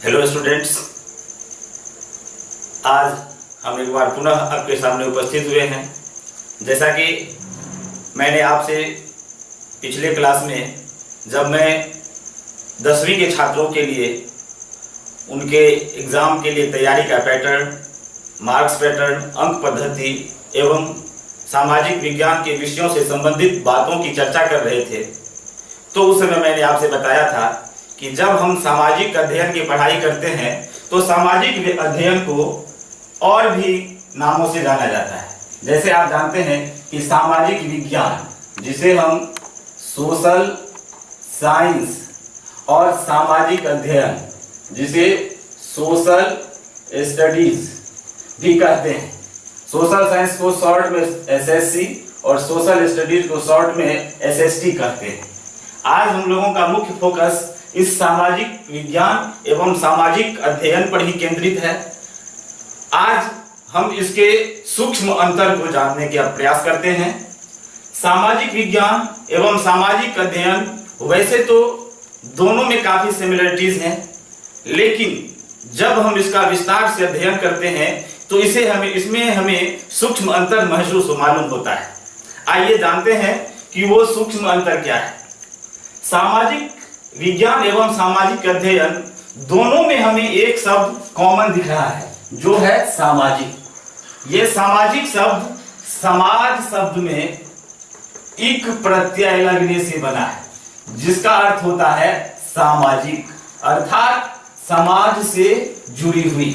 Hello students, आज हम एक बार पुनः आपके सामने उपस्थित हुए हैं। जैसा कि मैंने आपसे पिछले क्लास में, जब मैं 10वीं के छात्रों के लिए उनके एग्ज़ाम के लिए तैयारी का पैटर्न, मार्क्स पैटर्न, अंक पद्धति एवं सामाजिक विज्ञान के विषयों से संबंधित बातों की चर्चा कर रहे थे, तो उस समय मैंने आपसे बताया था कि जब हम सामाजिक अध्ययन की पढ़ाई करते हैं तो सामाजिक अध्ययन को और भी नामों से जाना जाता है। जैसे आप जानते हैं कि सामाजिक विज्ञान, जिसे हम सोशल साइंस, और सामाजिक अध्ययन, जिसे सोशल स्टडीज भी कहते हैं। सोशल साइंस को शॉर्ट में एसएससी और सोशल स्टडीज को शॉर्ट में एसएसटी कहते हैं। आज हम लोगों का मुख्य फोकस इस सामाजिक विज्ञान एवं सामाजिक अध्ययन पर ही केंद्रित है। आज हम इसके सूक्ष्म अंतर को जानने का प्रयास करते हैं। सामाजिक विज्ञान एवं सामाजिक अध्ययन वैसे तो दोनों में काफी सिमिलरिटीज हैं, लेकिन जब हम इसका विस्तार से अध्ययन करते हैं तो इसमें हमें सूक्ष्म अंतर महसूस मालूम होता है। आइए जानते हैं कि वो सूक्ष्म अंतर क्या है। सामाजिक विज्ञान एवं सामाजिक अध्ययन दोनों में हमें एक शब्द कॉमन दिख रहा है, जो है सामाजिक। ये सामाजिक शब्द समाज शब्द में इक प्रत्यय लगने से बना है, जिसका अर्थ होता है सामाजिक, अर्थात समाज से जुड़ी हुई।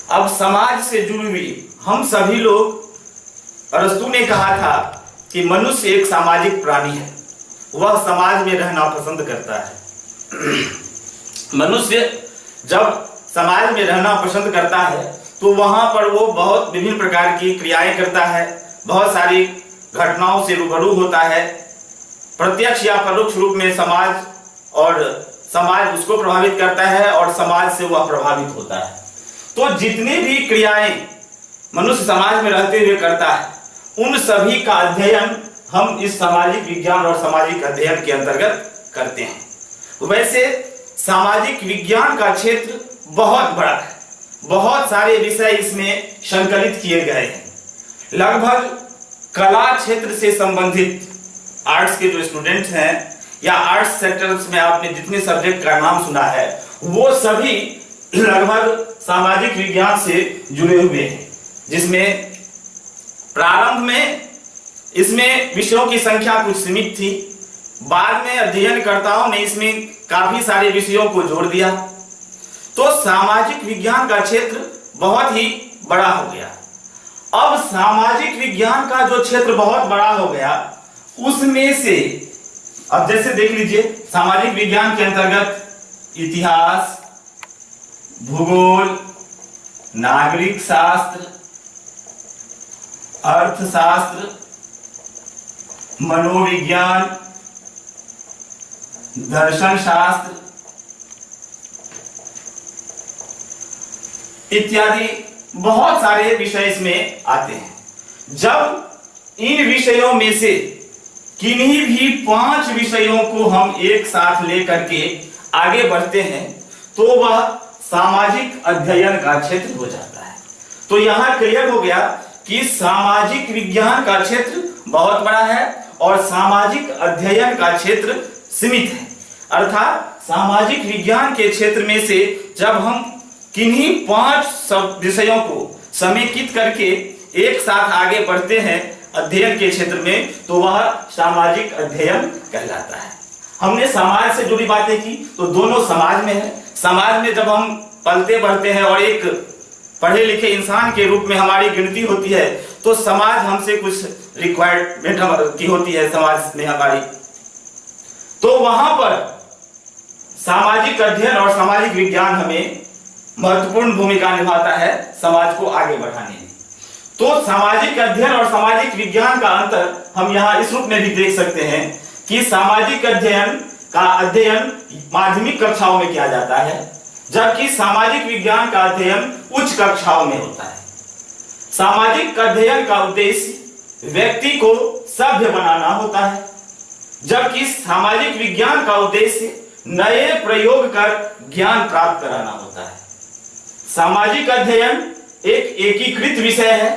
अब समाज से जुड़ी हुई हम सभी लोग, अरस्तु ने कहा था कि मनुष्य एक सामाजिक प्राणी है, वह समाज में रहना पसंद करता है। मनुष्य जब समाज में रहना पसंद करता है तो वहां पर वो बहुत विभिन्न प्रकार की क्रियाएं करता है, बहुत सारी घटनाओं से रूबरू होता है। प्रत्यक्ष या परोक्ष रूप में समाज उसको प्रभावित करता है और समाज से वह प्रभावित होता है। तो जितनी भी क्रियाएं मनुष्य समाज में रहते हुए करता है, उन सभी का अध्ययन हम इस सामाजिक विज्ञान और सामाजिक अध्ययन के अंतर्गत करते हैं। वैसे सामाजिक विज्ञान का क्षेत्र बहुत बड़ा है, बहुत सारे विषय इसमें संकलित किए गए हैं। लगभग कला क्षेत्र से संबंधित आर्ट्स के जो स्टूडेंट्स हैं या आर्ट्स सेक्टर्स में आपने जितने सब्जेक्ट का नाम सुना है, वो सभी लगभग सामाजिक विज्ञान से जुड़े हुए हैं। जिसमें प्रारंभ में इसमें विषयों की संख्या कुछ सीमित थी, बाद में अध्ययनकर्ताओं ने इसमें काफी सारे विषयों को जोड़ दिया, तो सामाजिक विज्ञान का क्षेत्र बहुत ही बड़ा हो गया। अब सामाजिक विज्ञान का जो क्षेत्र बहुत बड़ा हो गया, उसमें से अब जैसे देख लीजिए, सामाजिक विज्ञान के अंतर्गत इतिहास, भूगोल, नागरिक शास्त्र, अर्थशास्त्र, मनोविज्ञान, दर्शन शास्त्र इत्यादि बहुत सारे विषय इसमें आते हैं। जब इन विषयों में से किन्हीं भी 5 विषयों को हम एक साथ लेकर के आगे बढ़ते हैं तो वह सामाजिक अध्ययन का क्षेत्र हो जाता है। तो यहां क्लियर हो गया कि सामाजिक विज्ञान का क्षेत्र बहुत बड़ा है और सामाजिक अध्ययन का क्षेत्र सीमित है। अर्थात सामाजिक विज्ञान के क्षेत्र में से जब हम किन्हीं 5 विषयों को समेकित करके एक साथ आगे बढ़ते हैं अध्ययन के क्षेत्र में, तो वह सामाजिक अध्ययन कहलाता है। हमने समाज से जुड़ी बातें की, तो दोनों समाज में है। समाज में जब हम पलते बढ़ते हैं और एक पढ़े लिखे इंसान के रूप में हमारी गिनती होती है, तो समाज हमसे कुछ रिक्वायरमेंट की होती है समाज में हमारी, तो वहां पर सामाजिक अध्ययन और सामाजिक विज्ञान हमें महत्वपूर्ण भूमिका निभाता है समाज को आगे बढ़ाने में। तो सामाजिक अध्ययन और सामाजिक विज्ञान का अंतर हम यहाँ इस रूप में भी देख सकते हैं कि सामाजिक अध्ययन का अध्ययन माध्यमिक कक्षाओं में किया जाता है, जबकि सामाजिक विज्ञान का अध्ययन उच्च कक्षाओं में होता है। सामाजिक अध्ययन का उद्देश्य व्यक्ति को सभ्य बनाना होता है, जबकि सामाजिक विज्ञान का उद्देश्य नए प्रयोग कर ज्ञान प्राप्त कराना होता है। सामाजिक अध्ययन एक एकीकृत विषय है,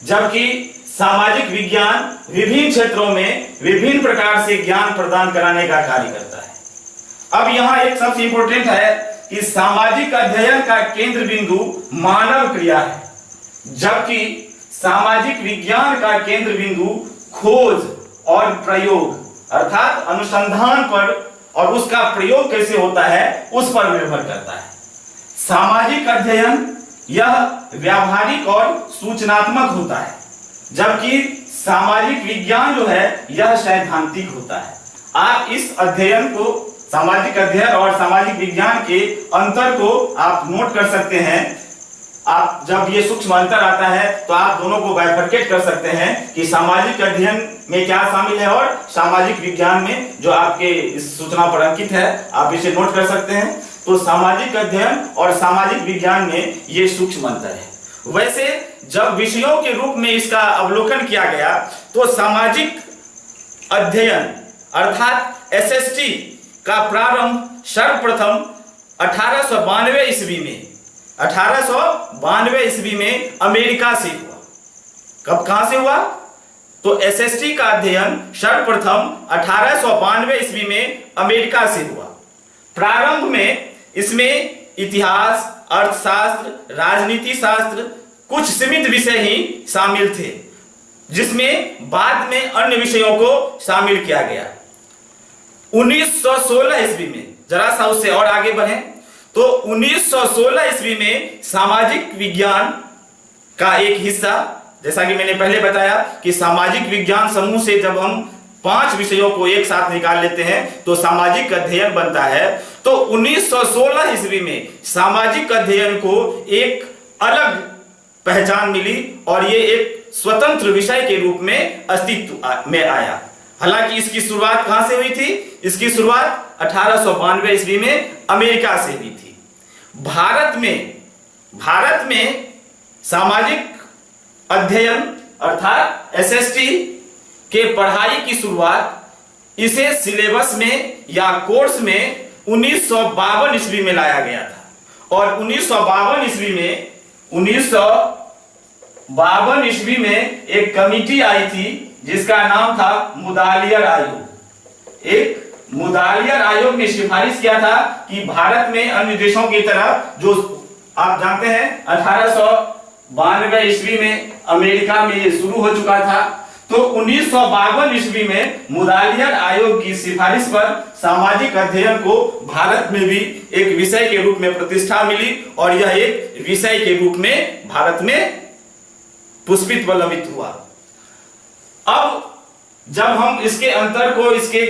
जबकि सामाजिक विज्ञान विभिन्न क्षेत्रों में विभिन्न प्रकार से ज्ञान प्रदान कराने का कार्य करता है। अब यहां एक सबसे इंपॉर्टेंट है कि सामाजिक अध्ययन का केंद्र बिंदु मानव क्रिया है, जबकि सामाजिक विज्ञान का केंद्र बिंदु खोज और प्रयोग अर्थात अनुसंधान पर और उसका प्रयोग कैसे होता है उस पर निर्भर करता है। सामाजिक अध्ययन यह व्यावहारिक और सूचनात्मक होता है, जबकि सामाजिक विज्ञान जो है यह सैद्धांतिक होता है। आप इस अध्ययन को, सामाजिक अध्ययन और सामाजिक विज्ञान के अंतर को आप नोट कर सकते हैं। आप जब ये सूक्ष्म अंतर आता है तो आप दोनों को बाइफरकेट कर सकते हैं कि सामाजिक अध्ययन में क्या शामिल है और सामाजिक विज्ञान में जो आपके इस सूचना पर अंकित है आप इसे नोट कर सकते हैं। तो सामाजिक अध्ययन और सामाजिक विज्ञान में ये सूक्ष्म अंतर है। वैसे जब विषयों के रूप में इसका अवलोकन किया गया तो सामाजिक अध्ययन अर्थात एसएसटी का प्रारंभ सर्वप्रथम 1892 ईस्वी में अमेरिका से हुआ। कहां से हुआ? तो एसएसटी का अध्ययन सर्वप्रथम 1892 ईस्वी में अमेरिका से हुआ। प्रारंभ में इसमें इतिहास, अर्थशास्त्र, राजनीति शास्त्र कुछ सीमित विषय ही शामिल थे, जिसमें बाद में अन्य विषयों को शामिल किया गया। 1916 ईस्वी में, जरा सा उससे और आगे बढ़ें तो 1916 ईस्वी में सामाजिक विज्ञान का एक हिस्सा, जैसा कि मैंने पहले बताया कि सामाजिक विज्ञान समूह से जब हम 5 विषयों को एक साथ निकाल लेते हैं तो सामाजिक अध्ययन बनता है। तो 1916 ईस्वी में सामाजिक अध्ययन को एक अलग पहचान मिली और ये एक स्वतंत्र विषय के रूप में अस्तित्व में आया। हालांकि इसकी शुरुआत कहां से हुई थी? इसकी शुरुआत 1892 ईस्वी में अमेरिका से हुई थी। भारत में सामाजिक अध्ययन अर्थात एसएसटी के पढ़ाई की शुरुआत इसे सिलेबस में या कोर्स में 1952 ईस्वी में लाया गया था। और 1952 ईस्वी में एक कमिटी आई थी जिसका नाम था मुदालियर आयोग। एक मुदालियर आयोग ने सिफारिश किया था कि भारत में अन्य देशों की तरह, जो आप जानते हैं 1892 ईस्वी में अमेरिका में ये शुरू हो चुका था, तो 1952 ईस्वी में मुदालियर आयोग की सिफारिश पर सामाजिक अध्ययन को भारत में भी एक विषय के रूप में प्रतिष्ठा मिली और यह एक विषय के रूप में भारत में पुष्पित व लवित हुआ। अब जब हम इसके अंतर को, इसके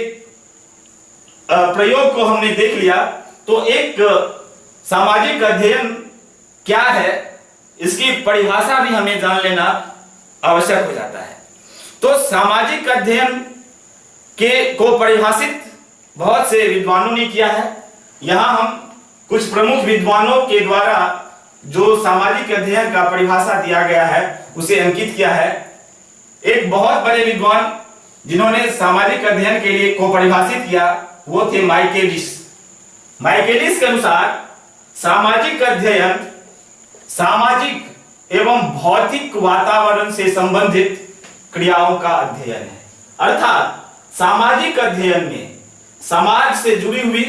प्रयोग को हमने देख लिया तो एक सामाजिक अध्ययन क्या है इसकी परिभाषा भी हमें जान लेना आवश्यक हो जाता है। तो सामाजिक अध्ययन को परिभाषित बहुत से विद्वानों ने किया है। यहां हम कुछ प्रमुख विद्वानों के द्वारा जो सामाजिक अध्ययन का परिभाषा दिया गया है उसे अंकित किया है। एक बहुत बड़े विद्वान जिन्होंने सामाजिक अध्ययन के लिए को परिभाषित किया वो थे माइकेलिस। माइकेलिस के अनुसार सामाजिक अध्ययन सामाजिक एवं भौतिक वातावरण से संबंधित क्रियाओं का अध्ययन है। अर्थात सामाजिक अध्ययन में समाज से जुड़ी हुई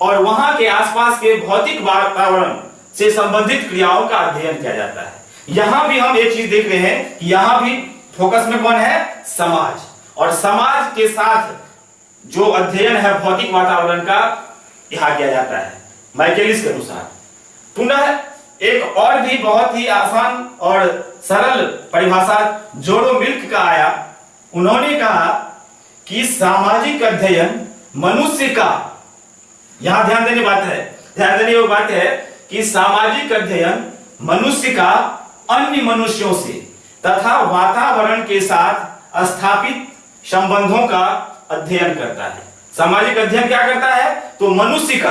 और वहां के आसपास के भौतिक वातावरण से संबंधित क्रियाओं का अध्ययन किया जाता है। यहां भी हम एक चीज देख रहे हैं कि यहां भी फोकस में कौन है? समाज। और समाज के साथ जो अध्ययन है भौतिक वातावरण का, यहां किया जाता है माइकेलिस के अनुसार। पुनः एक और भी बहुत ही आसान और सरल परिभाषा जोडो मिल्क का आया। उन्होंने कहा कि सामाजिक अध्ययन मनुष्य का, यहां ध्यान देने वाली बात है कि सामाजिक अध्ययन मनुष्य का अन्य मनुष्यों से तथा वातावरण के साथ स्थापित संबंधों का अध्ययन करता है। सामाजिक अध्ययन क्या करता है? तो मनुष्य का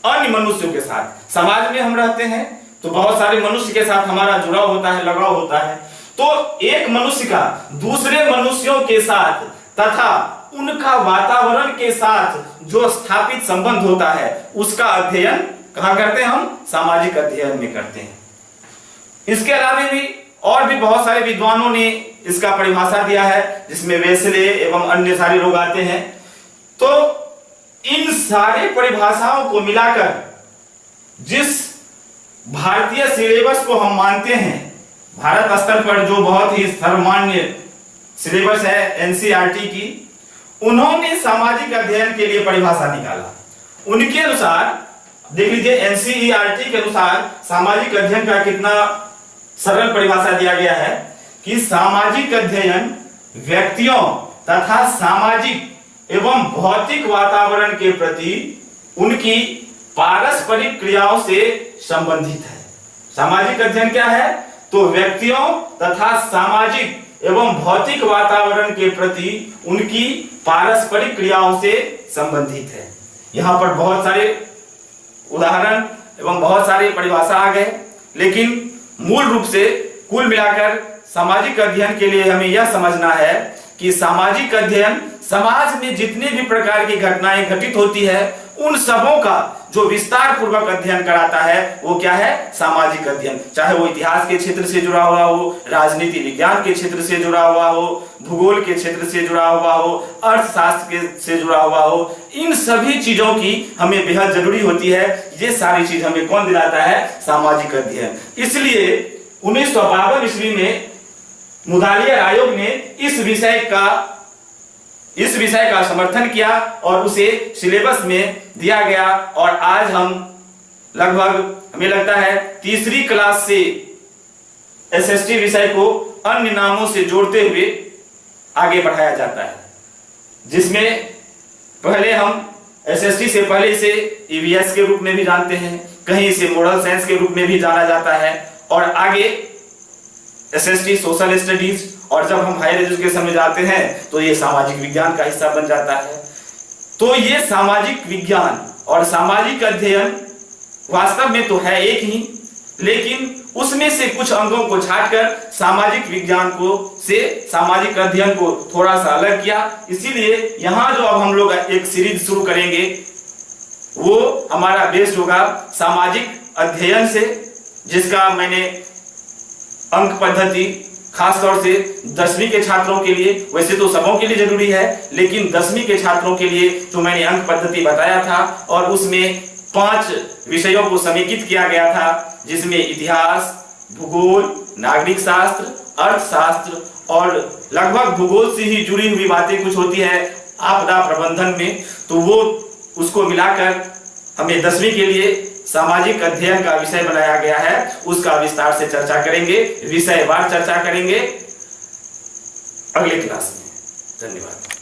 अन्य मनुष्यों के साथ, समाज में हम रहते हैं तो बहुत सारे मनुष्य के साथ हमारा जुड़ाव होता है, लगाव होता है। तो एक मनुष्य का दूसरे मनुष्यों के साथ तथा उनका वातावरण के साथ जो स्थापित संबंध होता है उसका अध्ययन कहाँ करते हैं? हम सामाजिक अध्ययन में करते हैं। इसके अलावा भी और भी बहुत सारे विद्वानों ने इसका परिभाषा दिया है, जिसमें वेसले एवं अन्य सारे लोग आते हैं। तो इन सारे परिभाषाओं को मिलाकर जिस भारतीय सिलेबस को हम मानते हैं, भारत स्तर पर जो बहुत ही सर्वमान्य सिलेबस है एनसीईआरटी की, उन्होंने सामाजिक अध्ययन के लिए परिभाषा निकाला। उनके अनुसार देख लीजिए, एनसीईआरटी के अनुसार सामाजिक अध्ययन का कितना सरल परिभाषा दिया गया है कि सामाजिक अध्ययन व्यक्तियों तथा सामाजिक एवं भौतिक वातावरण के प्रति उनकी पारस्परिक क्रियाओं से संबंधित है। सामाजिक अध्ययन क्या है? तो व्यक्तियों तथा सामाजिक एवं भौतिक वातावरण के प्रति उनकी पारस्परिक क्रियाओं से संबंधित है। यहां पर बहुत सारे उदाहरण एवं बहुत सारे परिभाषा आ गए, लेकिन मूल रूप से कुल मिलाकर सामाजिक अध्ययन के लिए हमें यह समझना है कि सामाजिक अध्ययन समाज में जितने भी प्रकार की घटनाएं घटित होती है उन सबों का जो विस्तार पूर्वक अध्ययन कराता है वो क्या है? सामाजिक अध्ययन। चाहे वो इतिहास के क्षेत्र से जुड़ा हुआ हो, राजनीति विज्ञान के क्षेत्र से जुड़ा हुआ हो, भूगोल के क्षेत्र से जुड़ा हुआ हो, अर्थशास्त्र से जुड़ा हुआ हो, इन सभी चीजों की हमें बेहद जरूरी होती है। ये सारी चीज हमें कौन दिलाता है? सामाजिक अध्ययन। इसलिए 1952 ईस्वी में मुदालियर आयोग ने इस विषय का समर्थन किया और उसे सिलेबस में दिया गया। और आज हम लगभग हमें लगता है तीसरी क्लास से एसएसटी विषय को अन्य नामों से जोड़ते हुए आगे बढ़ाया जाता है, जिसमें पहले हम एसएसटी से पहले इसे ईवीएस के रूप में भी जानते हैं, कहीं इसे मॉडल साइंस के रूप में भी जाना जाता है, और आगे एसएसटी सोशल स्टडीज, और जब हम हायर एजुकेशन में जाते हैं तो ये सामाजिक विज्ञान का हिस्सा बन जाता है। तो ये सामाजिक विज्ञान और सामाजिक अध्ययन वास्तव में तो है एक ही, लेकिन उसमें से कुछ अंगों को छांटकर सामाजिक विज्ञान को से सामाजिक अध्ययन को थोड़ा सा अलग किया। इसीलिए यहाँ जो अब हम लोग एक सीरीज शुरू करेंगे वो हमारा बेस्ड होगा सामाजिक अध्ययन से, जिसका मैंने अंक पद्धति खास तौर से 10वीं के छात्रों के लिए, वैसे तो सबों के लिए जरूरी है, लेकिन 10वीं के छात्रों के लिए जो मैंने अंक पद्धति बताया था और उसमें 5 विषयों को समेकित किया गया था, जिसमें इतिहास, भूगोल, नागरिक शास्त्र, अर्थशास्त्र और लगभग भूगोल से ही जुड़ी हुई बातें कुछ होती है आपदा प्रबंधन में, तो वो उसको मिलाकर हमें 10वीं के लिए सामाजिक अध्ययन का विषय बनाया गया है। उसका विस्तार से चर्चा करेंगे, विषयवार चर्चा करेंगे अगले क्लास में। धन्यवाद।